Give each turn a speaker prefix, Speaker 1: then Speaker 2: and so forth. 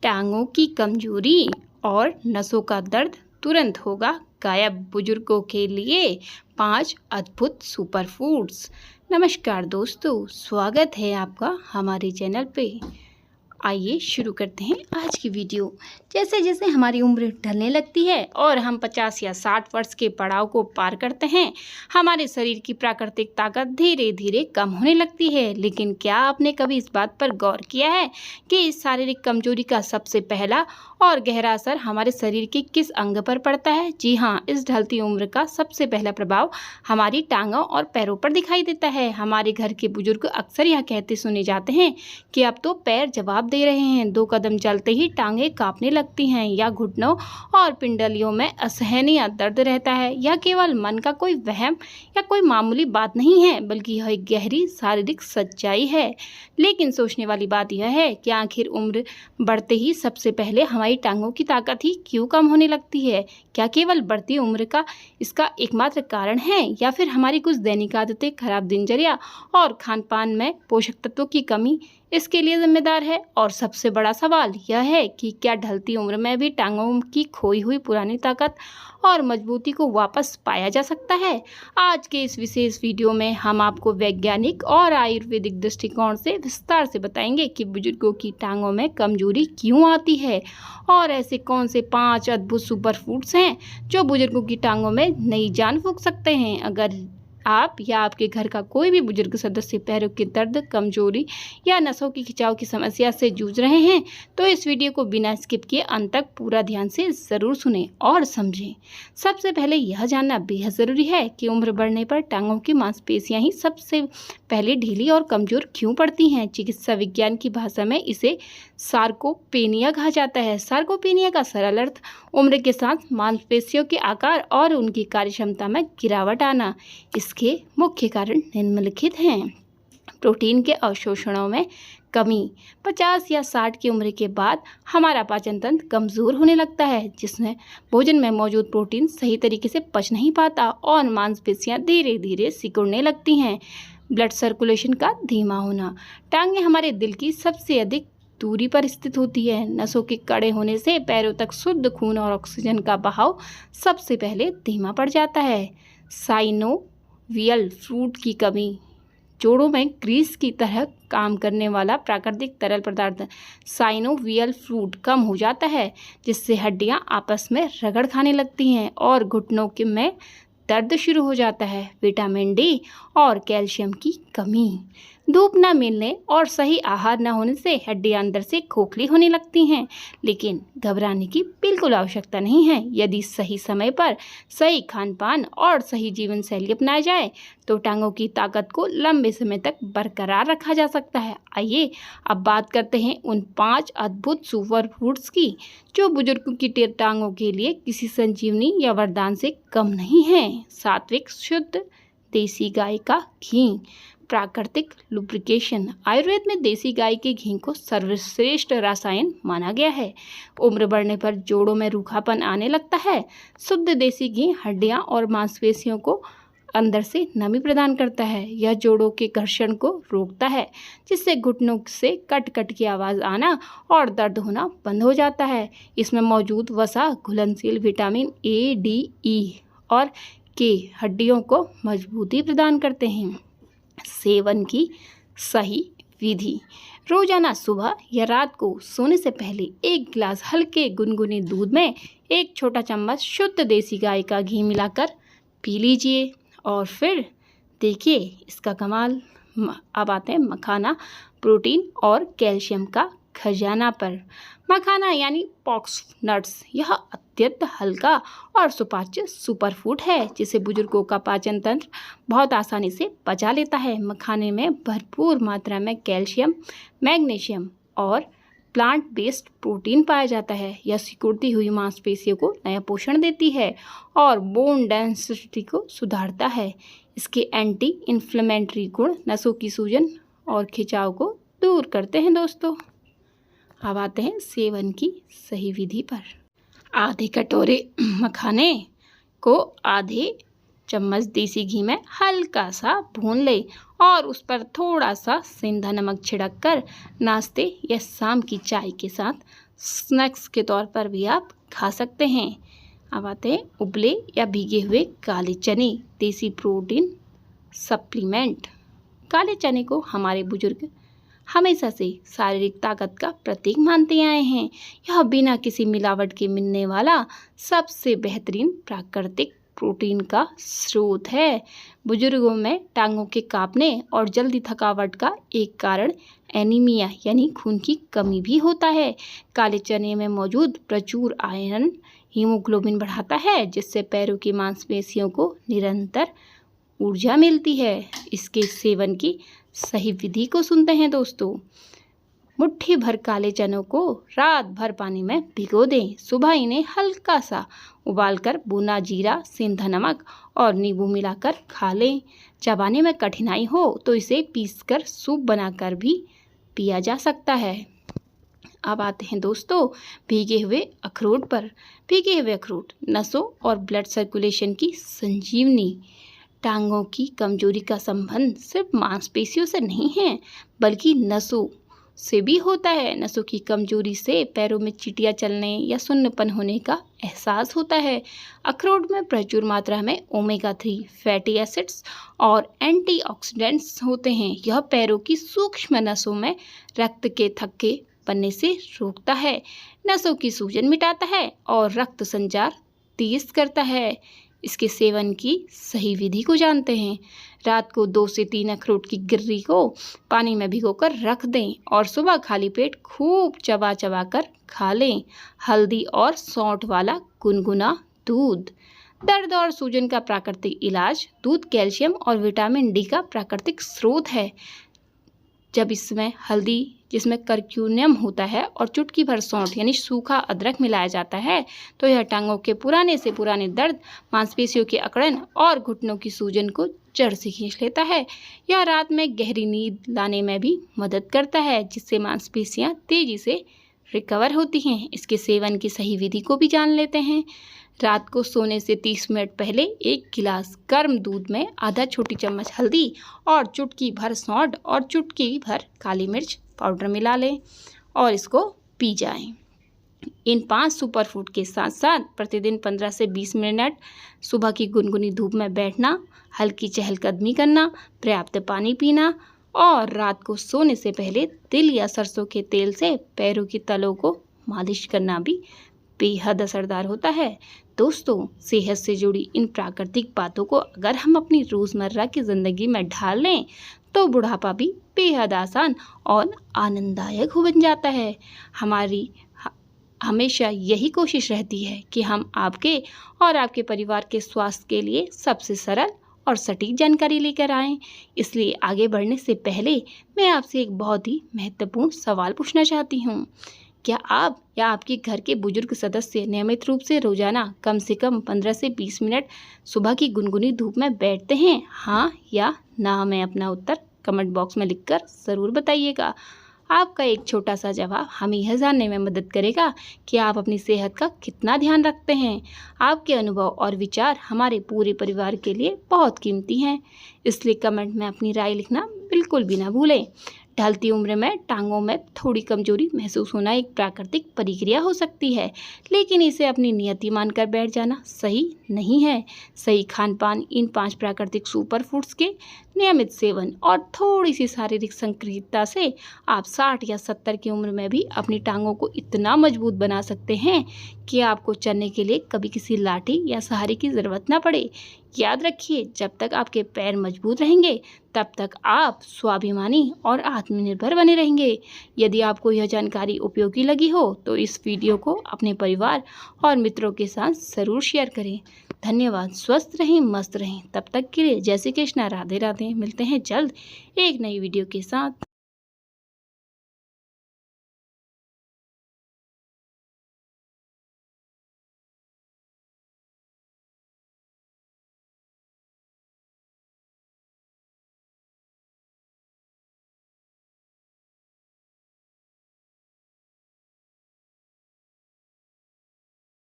Speaker 1: टांगों की कमजोरी और नसों का दर्द तुरंत होगा गायब। बुजुर्गों के लिए 5 अद्भुत सुपर फूड्स। नमस्कार दोस्तों, स्वागत है आपका हमारे चैनल पे। आइए शुरू करते हैं आज की वीडियो। जैसे जैसे हमारी उम्र ढलने लगती है और हम 50 या 60 वर्ष के पड़ाव को पार करते हैं, हमारे शरीर की प्राकृतिक ताकत धीरे धीरे कम होने लगती है। लेकिन क्या आपने कभी इस बात पर गौर किया है कि इस शारीरिक कमजोरी का सबसे पहला और गहरा असर हमारे शरीर के किस अंग पर पड़ता है? जी हाँ, इस ढलती उम्र का सबसे पहला प्रभाव हमारी टांगों और पैरों पर दिखाई देता है। हमारे घर के बुजुर्ग अक्सर यह कहते सुने जाते हैं कि अब तो पैर जवाब दे रहे हैं। 2 कदम चलते ही टांगें कांपने लगती हैं या घुटनों और पिंडलियों में असहनीय दर्द रहता है। यह केवल मन का कोई वहम या कोई मामूली बात नहीं है, बल्कि यह एक गहरी शारीरिक सच्चाई है। लेकिन सोचने वाली बात यह है कि आखिर उम्र बढ़ते ही सबसे पहले हमारी टांगों की ताकत ही क्यों कम होने लगती है? क्या केवल बढ़ती उम्र का इसका एकमात्र कारण है, या फिर हमारी कुछ दैनिक आदतें, खराब दिनचर्या और खान पान में पोषक तत्वों की कमी इसके लिए जिम्मेदार है? और सबसे बड़ा सवाल यह है कि क्या ढलती उम्र में भी टांगों की खोई हुई पुरानी ताकत और मजबूती को वापस पाया जा सकता है? आज के इस विशेष वीडियो में हम आपको वैज्ञानिक और आयुर्वेदिक दृष्टिकोण से विस्तार से बताएंगे कि बुजुर्गों की टांगों में कमजोरी क्यों आती है और ऐसे कौन से 5 अद्भुत सुपर फूड्स हैं जो बुजुर्गों की टांगों में नई जान फूंक सकते हैं। अगर आप या आपके घर का कोई भी बुजुर्ग सदस्य पैरों के दर्द, कमजोरी या नसों की खिंचाव की समस्या से जूझ रहे हैं, तो इस वीडियो को बिना स्किप किए अंत तक पूरा ध्यान से ज़रूर सुनें और समझें। सबसे पहले यह जानना बेहद ज़रूरी है कि उम्र बढ़ने पर टांगों की मांसपेशियां ही सबसे पहले ढीली और कमज़ोर क्यों पड़ती हैं। चिकित्सा विज्ञान की भाषा में इसे सार्कोपेनिया कहा जाता है। सार्कोपेनिया का सरल अर्थ उम्र के साथ मांसपेशियों के आकार और उनकी कार्यक्षमता में गिरावट आना। इसके मुख्य कारण निम्नलिखित हैं। प्रोटीन के अवशोषणों में कमी। 50 या 60 की उम्र के बाद हमारा पाचन तंत्र कमज़ोर होने लगता है, जिसमें भोजन में मौजूद प्रोटीन सही तरीके से पच नहीं पाता और मांसपेशियां धीरे धीरे सिकुड़ने लगती हैं। ब्लड सर्कुलेशन का धीमा होना। टांगें हमारे दिल की सबसे अधिक दूरी पर स्थित होती है। नसों के कड़े होने से पैरों तक शुद्ध खून और ऑक्सीजन का बहाव सबसे पहले धीमा पड़ जाता है। साइनोवियल फ्लूइड की कमी। जोड़ों में ग्रीस की तरह काम करने वाला प्राकृतिक तरल पदार्थ साइनोवियल फ्लूइड कम हो जाता है, जिससे हड्डियां आपस में रगड़ खाने लगती हैं और घुटनों के में दर्द शुरू हो जाता है। विटामिन डी और कैल्शियम की कमी। धूप न मिलने और सही आहार न होने से हड्डियां अंदर से खोखली होने लगती हैं, लेकिन घबराने की बिल्कुल आवश्यकता नहीं है। यदि सही समय पर सही खान पान और सही जीवन शैली अपनाया जाए तो टांगों की ताकत को लंबे समय तक बरकरार रखा जा सकता है। आइए अब बात करते हैं उन 5 अद्भुत सुपर फूड्स की जो बुजुर्गों की टांगों के लिए किसी संजीवनी या वरदान से कम नहीं है। सात्विक शुद्ध देसी गाय का घी। प्राकृतिक लुब्रिकेशन। आयुर्वेद में देसी गाय के घी को सर्वश्रेष्ठ रसायन माना गया है। उम्र बढ़ने पर जोड़ों में रूखापन आने लगता है। शुद्ध देसी घी हड्डियां और मांसपेशियों को अंदर से नमी प्रदान करता है। यह जोड़ों के घर्षण को रोकता है, जिससे घुटनों से कट कट की आवाज़ आना और दर्द होना बंद हो जाता है। इसमें मौजूद वसा घुलनशील विटामिन ए, डी, ई और के हड्डियों को मजबूती प्रदान करते हैं। सेवन की सही विधि। रोजाना सुबह या रात को सोने से पहले 1 गिलास हल्के गुनगुने दूध में 1 छोटा चम्मच शुद्ध देसी गाय का घी मिलाकर पी लीजिए और फिर देखिए इसका कमाल। अब आते हैं मखाना, प्रोटीन और कैल्शियम का खजाना पर। मखाना यानी पॉक्स नट्स यह अत्यंत हल्का और सुपाच्य सुपर फूड है, जिसे बुजुर्गों का पाचन तंत्र बहुत आसानी से पचा लेता है। मखाने में भरपूर मात्रा में कैल्शियम, मैग्नीशियम और प्लांट बेस्ड प्रोटीन पाया जाता है। यह सिकुड़ती हुई मांसपेशियों को नया पोषण देती है और बोन डेंसिटी को सुधारता है। इसके एंटी इन्फ्लेमेटरी गुण नसों की सूजन और खिंचाव को दूर करते हैं। दोस्तों अब आते हैं सेवन की सही विधि पर। आधे कटोरे मखाने को आधे चम्मच देसी घी में हल्का सा भून ले और उस पर थोड़ा सा सेंधा नमक छिड़क कर नाश्ते या शाम की चाय के साथ स्नैक्स के तौर पर भी आप खा सकते हैं। अब आते हैं उबले या भीगे हुए काले चने, देसी प्रोटीन सप्लीमेंट। काले चने को हमारे बुजुर्ग हमेशा से शारीरिक ताकत का प्रतीक मानते आए हैं। यह बिना किसी मिलावट के मिलने वाला सबसे बेहतरीन प्राकृतिक प्रोटीन का स्रोत है। बुजुर्गों में टांगों के कांपने और जल्दी थकावट का एक कारण एनीमिया यानी खून की कमी भी होता है। काले चने में मौजूद प्रचुर आयरन हीमोग्लोबिन बढ़ाता है, जिससे पैरों की मांसपेशियों को निरंतर ऊर्जा मिलती है। इसके सेवन की सही विधि को सुनते हैं दोस्तों। मुट्ठी भर काले चनों को रात भर पानी में भिगो दें। सुबह इन्हें हल्का सा उबालकर भुना जीरा, सेंधा नमक और नींबू मिलाकर खा लें। चबाने में कठिनाई हो तो इसे पीसकर सूप बनाकर भी पिया जा सकता है। अब आते हैं दोस्तों भीगे हुए अखरोट पर। भीगे हुए अखरोट नसों और ब्लड सर्कुलेशन की संजीवनी। टांगों की कमजोरी का संबंध सिर्फ मांसपेशियों से नहीं है, बल्कि नसों से भी होता है। नसों की कमजोरी से पैरों में चींटियां चलने या सुन्नपन होने का एहसास होता है। अखरोट में प्रचुर मात्रा में ओमेगा 3 फैटी एसिड्स और एंटीऑक्सीडेंट्स होते हैं। यह पैरों की सूक्ष्म नसों में रक्त के थक्के बनने से रोकता है, नसों की सूजन मिटाता है और रक्त संचार तेज करता है। इसके सेवन की सही विधि को जानते हैं। रात को 2 से 3 अखरोट की गिर्री को पानी में भिगोकर रख दें और सुबह खाली पेट खूब चबा चबा कर खा लें। हल्दी और सौंठ वाला गुनगुना दूध। दर्द और सूजन का प्राकृतिक इलाज। दूध कैल्शियम और विटामिन डी का प्राकृतिक स्रोत है। जब इसमें हल्दी, जिसमें कर्क्यूमिन होता है, और चुटकी भर सौंठ यानी सूखा अदरक मिलाया जाता है तो यह टांगों के पुराने से पुराने दर्द, मांसपेशियों के अकड़न और घुटनों की सूजन को जड़ से खींच लेता है। यह रात में गहरी नींद लाने में भी मदद करता है, जिससे मांसपेशियां तेजी से रिकवर होती हैं। इसके सेवन की सही विधि को भी जान लेते हैं। रात को सोने से 30 मिनट पहले 1 गिलास गर्म दूध में आधा छोटी चम्मच हल्दी और चुटकी भर सौंठ और चुटकी भर काली मिर्च पाउडर मिला लें और इसको पी जाएं। इन 5 सुपर फूड के साथ साथ प्रतिदिन 15 से 20 मिनट सुबह की गुनगुनी धूप में बैठना, हल्की चहलकदमी करना, पर्याप्त पानी पीना और रात को सोने से पहले तिल या सरसों के तेल से पैरों की तलों को मालिश करना भी बेहद असरदार होता है। दोस्तों, सेहत से जुड़ी इन प्राकृतिक बातों को अगर हम अपनी रोज़मर्रा की ज़िंदगी में ढाल लें तो बुढ़ापा भी बेहद आसान और आनंददायक हो बन जाता है। हमारी हमेशा यही कोशिश रहती है कि हम आपके और आपके परिवार के स्वास्थ्य के लिए सबसे सरल और सटीक जानकारी लेकर आएं। इसलिए आगे बढ़ने से पहले मैं आपसे एक बहुत ही महत्वपूर्ण सवाल पूछना चाहती हूँ। क्या आप या आपके घर के बुजुर्ग सदस्य नियमित रूप से रोजाना कम से कम 15 से 20 मिनट सुबह की गुनगुनी धूप में बैठते हैं? हाँ या ना? हमें अपना उत्तर कमेंट बॉक्स में लिखकर ज़रूर बताइएगा। आपका एक छोटा सा जवाब हमें यह जानने में मदद करेगा कि आप अपनी सेहत का कितना ध्यान रखते हैं। आपके अनुभव और विचार हमारे पूरे परिवार के लिए बहुत कीमती हैं, इसलिए कमेंट में अपनी राय लिखना बिल्कुल भी ना भूलें। ढलती उम्र में टांगों में थोड़ी कमजोरी महसूस होना एक प्राकृतिक प्रक्रिया हो सकती है, लेकिन इसे अपनी नियति मानकर बैठ जाना सही नहीं है। सही खान पान, इन 5 प्राकृतिक सुपर फूड्स के नियमित सेवन और थोड़ी सी शारीरिक सक्रियता से आप 60 या 70 की उम्र में भी अपनी टांगों को इतना मजबूत बना सकते हैं कि आपको चलने के लिए कभी किसी लाठी या सहारे की ज़रूरत ना पड़े। याद रखिए, जब तक आपके पैर मजबूत रहेंगे तब तक आप स्वाभिमानी और आत्मनिर्भर बने रहेंगे। यदि आपको यह जानकारी उपयोगी लगी हो तो इस वीडियो को अपने परिवार और मित्रों के साथ ज़रूर शेयर करें। धन्यवाद। स्वस्थ रहें, मस्त रहें। तब तक के लिए जय श्री कृष्णा, राधे राधे। मिलते हैं जल्द एक नई वीडियो के साथ।